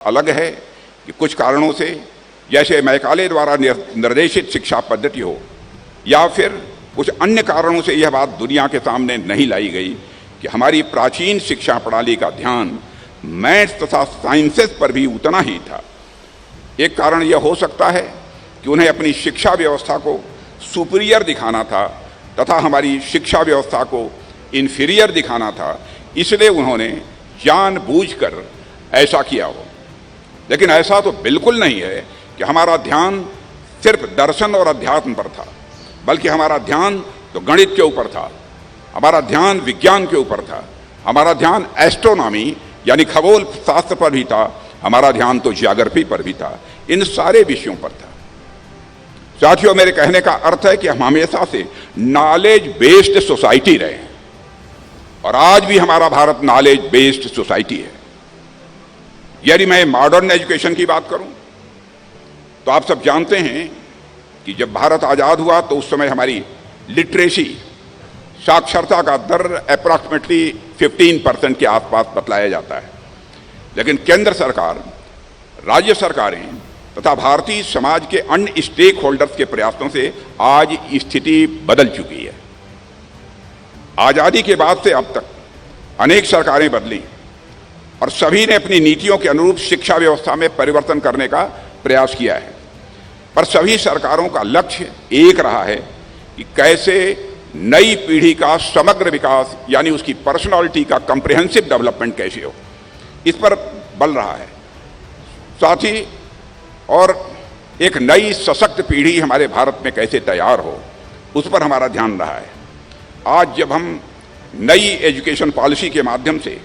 अलग है कि कुछ कारणों से, जैसे मैकाले द्वारा निर्देशित शिक्षा पद्धति हो, या फिर कुछ अन्य कारणों से यह बात दुनिया के सामने नहीं लाई गई कि हमारी प्राचीन शिक्षा प्रणाली का ध्यान मैथ्स तथा साइंसेस पर भी उतना ही था। एक कारण यह हो सकता है कि उन्हें अपनी शिक्षा व्यवस्था को सुपीरियर दिखाना था तथा हमारी शिक्षा व्यवस्था को इन्फीरियर दिखाना था, इसलिए उन्होंने जानबूझकर ऐसा किया हो। लेकिन ऐसा तो बिल्कुल नहीं है कि हमारा ध्यान सिर्फ दर्शन और अध्यात्म पर था, बल्कि हमारा ध्यान तो गणित के ऊपर था, हमारा ध्यान विज्ञान के ऊपर था, हमारा ध्यान एस्ट्रोनॉमी यानी खगोल शास्त्र पर भी था, हमारा ध्यान तो ज्योग्राफी पर भी था, इन सारे विषयों पर था। साथियों, मेरे कहने का अर्थ है कि हम हमेशा से नॉलेज बेस्ड सोसाइटी रहे हैं और आज भी हमारा भारत नॉलेज बेस्ड सोसाइटी है। यदि मैं मॉडर्न एजुकेशन की बात करूं तो आप सब जानते हैं कि जब भारत आज़ाद हुआ तो उस समय हमारी लिटरेसी, साक्षरता का दर अप्रॉक्सीमेटली 15% के आसपास बतलाया जाता है। लेकिन केंद्र सरकार, राज्य सरकारें तथा भारतीय समाज के अन्य स्टेक होल्डर्स के प्रयासों से आज स्थिति बदल चुकी है। आज़ादी के बाद से अब तक अनेक सरकारें बदली और सभी ने अपनी नीतियों के अनुरूप शिक्षा व्यवस्था में परिवर्तन करने का प्रयास किया है, पर सभी सरकारों का लक्ष्य एक रहा है कि कैसे नई पीढ़ी का समग्र विकास यानी उसकी पर्सनालिटी का कॉम्प्रिहेंसिव डेवलपमेंट कैसे हो, इस पर बल रहा है। साथ ही और एक नई सशक्त पीढ़ी हमारे भारत में कैसे तैयार हो, उस पर हमारा ध्यान रहा है। आज जब हम नई एजुकेशन पॉलिसी के माध्यम से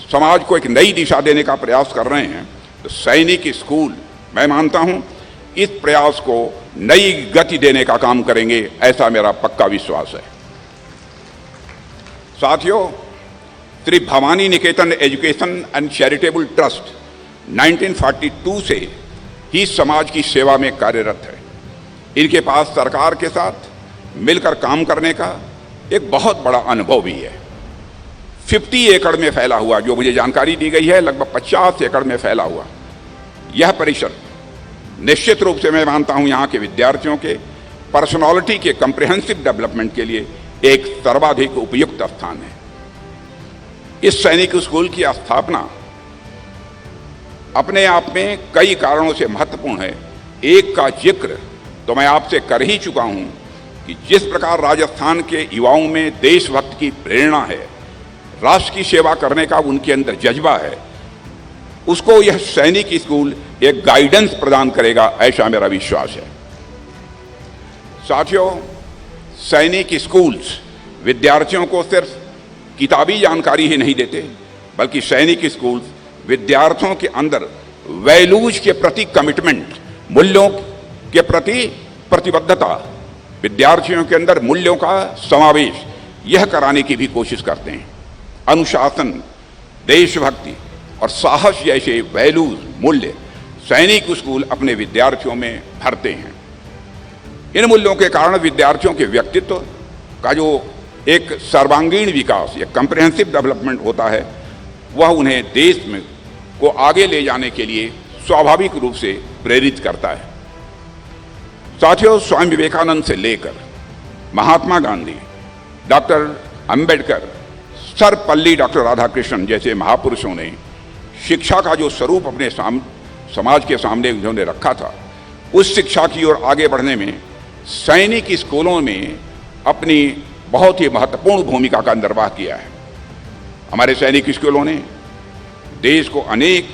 समाज को एक नई दिशा देने का प्रयास कर रहे हैं तो सैनिक स्कूल, मैं मानता हूं, इस प्रयास को नई गति देने का काम करेंगे, ऐसा मेरा पक्का विश्वास है। साथियों, श्री भवानी निकेतन एजुकेशन एंड चैरिटेबल ट्रस्ट 1942 से ही समाज की सेवा में कार्यरत है। इनके पास सरकार के साथ मिलकर काम करने का एक बहुत बड़ा अनुभव भी है। 50 एकड़ में फैला हुआ, जो मुझे जानकारी दी गई है लगभग 50 एकड़ में फैला हुआ यह परिसर निश्चित रूप से मैं मानता हूं यहाँ के विद्यार्थियों के पर्सनालिटी के कॉम्प्रिहेंसिव डेवलपमेंट के लिए एक सर्वाधिक उपयुक्त स्थान है। इस सैनिक स्कूल की स्थापना अपने आप में कई कारणों से महत्वपूर्ण है। एक का जिक्र तो मैं आपसे कर ही चुका हूं कि जिस प्रकार राजस्थान के युवाओं में देशभक्त की प्रेरणा है, राष्ट्र की सेवा करने का उनके अंदर जज्बा है, उसको यह सैनिक स्कूल एक गाइडेंस प्रदान करेगा, ऐसा मेरा विश्वास है। साथियों, सैनिक स्कूल्स विद्यार्थियों को सिर्फ किताबी जानकारी ही नहीं देते, बल्कि सैनिक स्कूल्स विद्यार्थियों के अंदर वैल्यूज के प्रति कमिटमेंट, मूल्यों के प्रति प्रतिबद्धता, विद्यार्थियों के अंदर मूल्यों का समावेश, यह कराने की भी कोशिश करते हैं। अनुशासन, देशभक्ति और साहस जैसे वैल्यूज, मूल्य सैनिक स्कूल अपने विद्यार्थियों में भरते हैं। इन मूल्यों के कारण विद्यार्थियों के व्यक्तित्व का जो एक सर्वांगीण विकास या कॉम्प्रिहेंसिव डेवलपमेंट होता है, वह उन्हें देश में को आगे ले जाने के लिए स्वाभाविक रूप से प्रेरित करता है। साथियों, स्वामी विवेकानंद से लेकर महात्मा गांधी, डॉक्टर अंबेडकर, सर्वपल्ली डॉक्टर राधाकृष्णन जैसे महापुरुषों ने शिक्षा का जो स्वरूप अपने समाज के सामने उन्होंने रखा था, उस शिक्षा की ओर आगे बढ़ने में सैनिक स्कूलों में अपनी बहुत ही महत्वपूर्ण भूमिका का निर्वाह किया है। हमारे सैनिक स्कूलों ने देश को अनेक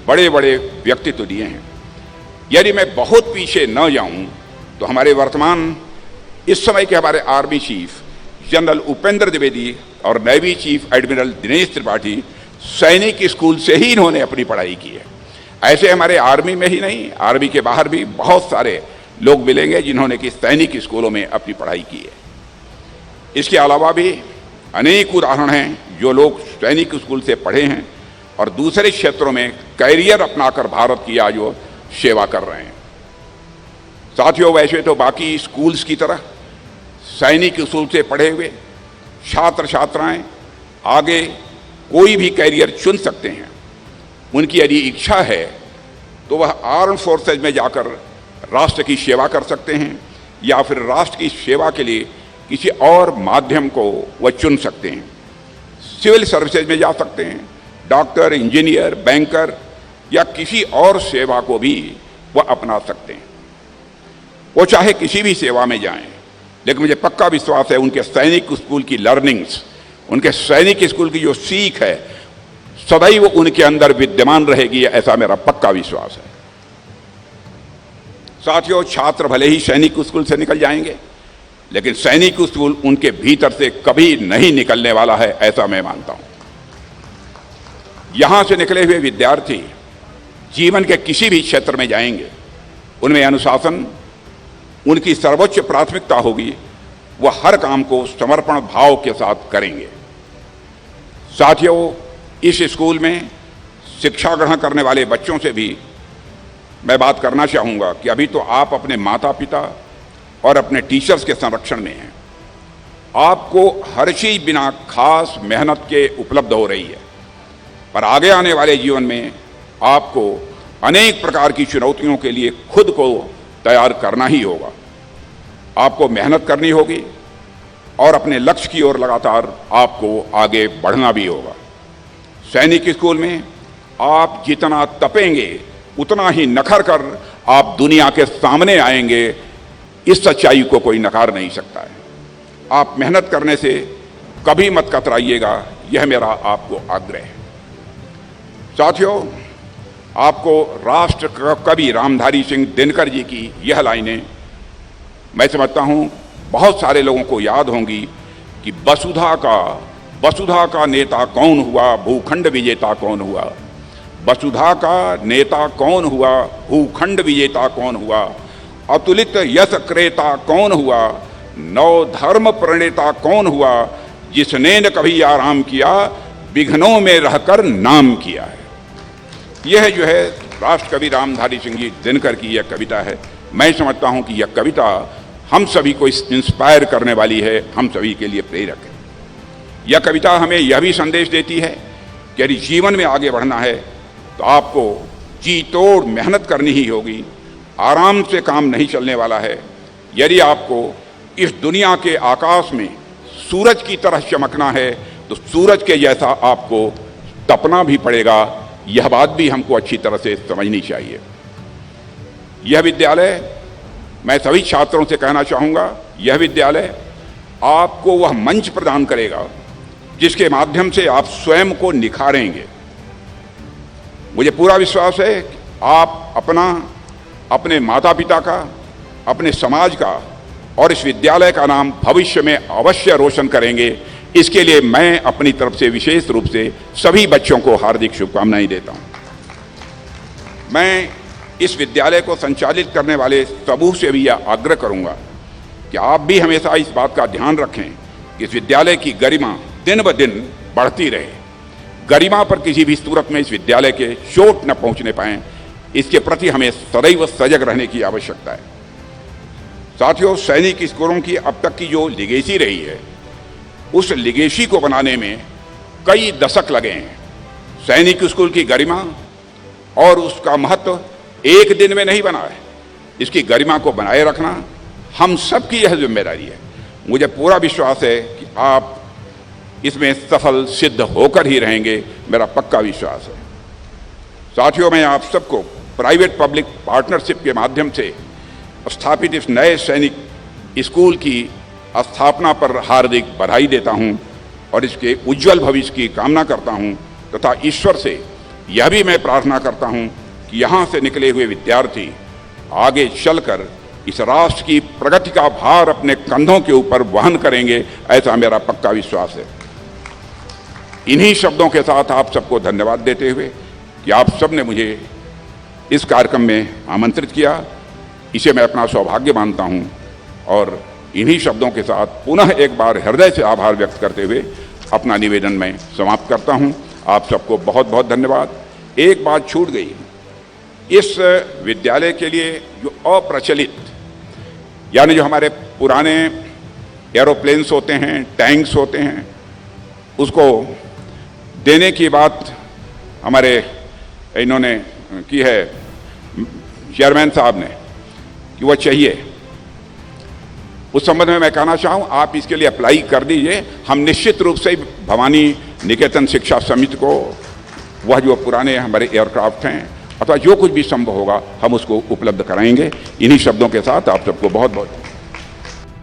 बड़े बड़े व्यक्तित्व दिए हैं। यदि मैं बहुत पीछे न जाऊं तो हमारे वर्तमान इस समय के हमारे army chief general Upendra Dwivedi और navy chief admiral Dinesh Tripathi सैनिक स्कूल से ही इन्होंने अपनी पढ़ाई की है। ऐसे हमारे आर्मी में ही नहीं, आर्मी के बाहर भी बहुत सारे लोग मिलेंगे जिन्होंने कि सैनिक स्कूलों में अपनी पढ़ाई की है। इसके अलावा भी अनेक उदाहरण हैं जो लोग सैनिक स्कूल से पढ़े हैं और दूसरे क्षेत्रों में कैरियर अपनाकर भारत की आज वो सेवा कर रहे हैं। साथियों, वैसे तो बाकी स्कूल्स की तरह सैनिक स्कूल से पढ़े हुए छात्र छात्राएं आगे कोई भी कैरियर चुन सकते हैं, उनकी यदि इच्छा है तो वह आर्म फोर्सेज में जाकर राष्ट्र की सेवा कर सकते हैं या फिर राष्ट्र की सेवा के लिए किसी और माध्यम को वह चुन सकते हैं। सिविल सर्विसेज में जा सकते हैं, डॉक्टर, इंजीनियर, बैंकर या किसी और सेवा को भी वह अपना सकते हैं। वो चाहे किसी भी सेवा में जाएं, लेकिन मुझे पक्का विश्वास है उनके सैनिक स्कूल की लर्निंग्स, उनके सैनिक स्कूल की जो सीख है सदैव उनके अंदर विद्यमान रहेगी, ऐसा मेरा पक्का विश्वास है। साथियों, छात्र भले ही सैनिक स्कूल से निकल जाएंगे, लेकिन सैनिक स्कूल उनके भीतर से कभी नहीं निकलने वाला है, ऐसा मैं मानता हूं। यहां से निकले हुए विद्यार्थी जीवन के किसी भी क्षेत्र में जाएंगे, उनमें अनुशासन उनकी सर्वोच्च प्राथमिकता होगी, वह हर काम को समर्पण भाव के साथ करेंगे। साथियों, इस स्कूल में शिक्षा ग्रहण करने वाले बच्चों से भी मैं बात करना चाहूँगा कि अभी तो आप अपने माता पिता और अपने टीचर्स के संरक्षण में हैं। आपको हर चीज बिना खास मेहनत के उपलब्ध हो रही है, पर आगे आने वाले जीवन में आपको अनेक प्रकार की चुनौतियों के लिए खुद को तैयार करना ही होगा। आपको मेहनत करनी होगी और अपने लक्ष्य की ओर लगातार आपको आगे बढ़ना भी होगा। सैनिक स्कूल में आप जितना तपेंगे उतना ही नखर कर आप दुनिया के सामने आएंगे, इस सच्चाई को कोई नकार नहीं सकता है। आप मेहनत करने से कभी मत कतराइएगा, यह मेरा आपको आग्रह है। साथियों, आपको राष्ट्र कवि रामधारी सिंह दिनकर जी की यह लाइनें मैं समझता हूं बहुत सारे लोगों को याद होंगी कि वसुधा का नेता कौन हुआ, भूखंड विजेता कौन हुआ। वसुधा का नेता कौन हुआ, भूखंड विजेता कौन हुआ। अतुलित यश क्रेता कौन हुआ, नव धर्म प्रणेता कौन हुआ। जिसने न कभी आराम किया, विघ्नों में रहकर नाम किया है। यह जो है राष्ट्र कवि रामधारी सिंह जी दिनकर की यह कविता है। मैं समझता हूं कि यह कविता हम सभी को इंस्पायर करने वाली है, हम सभी के लिए प्रेरक है। यह कविता हमें यह भी संदेश देती है कि यदि जीवन में आगे बढ़ना है तो आपको जी तोड़ मेहनत करनी ही होगी। आराम से काम नहीं चलने वाला है। यदि आपको इस दुनिया के आकाश में सूरज की तरह चमकना है तो सूरज के जैसा आपको तपना भी पड़ेगा। यह बात भी हमको अच्छी तरह से समझनी चाहिए। यह विद्यालय, मैं सभी छात्रों से कहना चाहूँगा, यह विद्यालय आपको वह मंच प्रदान करेगा जिसके माध्यम से आप स्वयं को निखारेंगे। मुझे पूरा विश्वास है कि आप अपने माता पिता का, अपने समाज का और इस विद्यालय का नाम भविष्य में अवश्य रोशन करेंगे। इसके लिए मैं अपनी तरफ से विशेष रूप से सभी बच्चों को हार्दिक शुभकामनाएं देता हूं। मैं इस विद्यालय को संचालित करने वाले समूह से भी यह आग्रह करूंगा कि आप भी हमेशा इस बात का ध्यान रखें कि इस विद्यालय की गरिमा दिन ब दिन बढ़ती रहे। गरिमा पर किसी भी सूरत में इस विद्यालय के चोट न पहुंचने पाए, इसके प्रति हमें सदैव सजग रहने की आवश्यकता है। साथियों, सैनिक स्कूलों की अब तक की जो लिगेसी रही है, उस लिगेसी को बनाने में कई दशक लगे हैं। सैनिक स्कूल की गरिमा और उसका महत्व एक दिन में नहीं बना है। इसकी गरिमा को बनाए रखना हम सबकी यह जिम्मेदारी है। मुझे पूरा विश्वास है कि आप इसमें सफल सिद्ध होकर ही रहेंगे, मेरा पक्का विश्वास है। साथियों, मैं आप सबको प्राइवेट पब्लिक पार्टनरशिप के माध्यम से स्थापित इस नए सैनिक स्कूल की स्थापना पर हार्दिक बधाई देता हूं और इसके उज्जवल भविष्य की कामना करता हूं तथा ईश्वर से यह भी मैं प्रार्थना करता हूं कि यहाँ से निकले हुए विद्यार्थी आगे चलकर इस राष्ट्र की प्रगति का भार अपने कंधों के ऊपर वहन करेंगे, ऐसा मेरा पक्का विश्वास है। इन्हीं शब्दों के साथ आप सबको धन्यवाद देते हुए कि आप सब ने मुझे इस कार्यक्रम में आमंत्रित किया, इसे मैं अपना सौभाग्य मानता हूं और इन्हीं शब्दों के साथ पुनः एक बार हृदय से आभार व्यक्त करते हुए अपना निवेदन मैं समाप्त करता हूं। आप सबको बहुत बहुत धन्यवाद। एक बात छूट गई, इस विद्यालय के लिए जो अप्रचलित यानी जो हमारे पुराने एरोप्लेन्स होते हैं, टैंक्स होते हैं, उसको देने की बात हमारे इन्होंने की है चेयरमैन साहब ने कि वह चाहिए, उस संबंध में मैं कहना चाहूँ आप इसके लिए अप्लाई कर दीजिए। हम निश्चित रूप से भवानी निकेतन शिक्षा समिति को वह जो पुराने हमारे एयरक्राफ्ट हैं अथवा जो कुछ भी संभव होगा हम उसको उपलब्ध कराएंगे। इन्हीं शब्दों के साथ आप सबको बहुत बहुत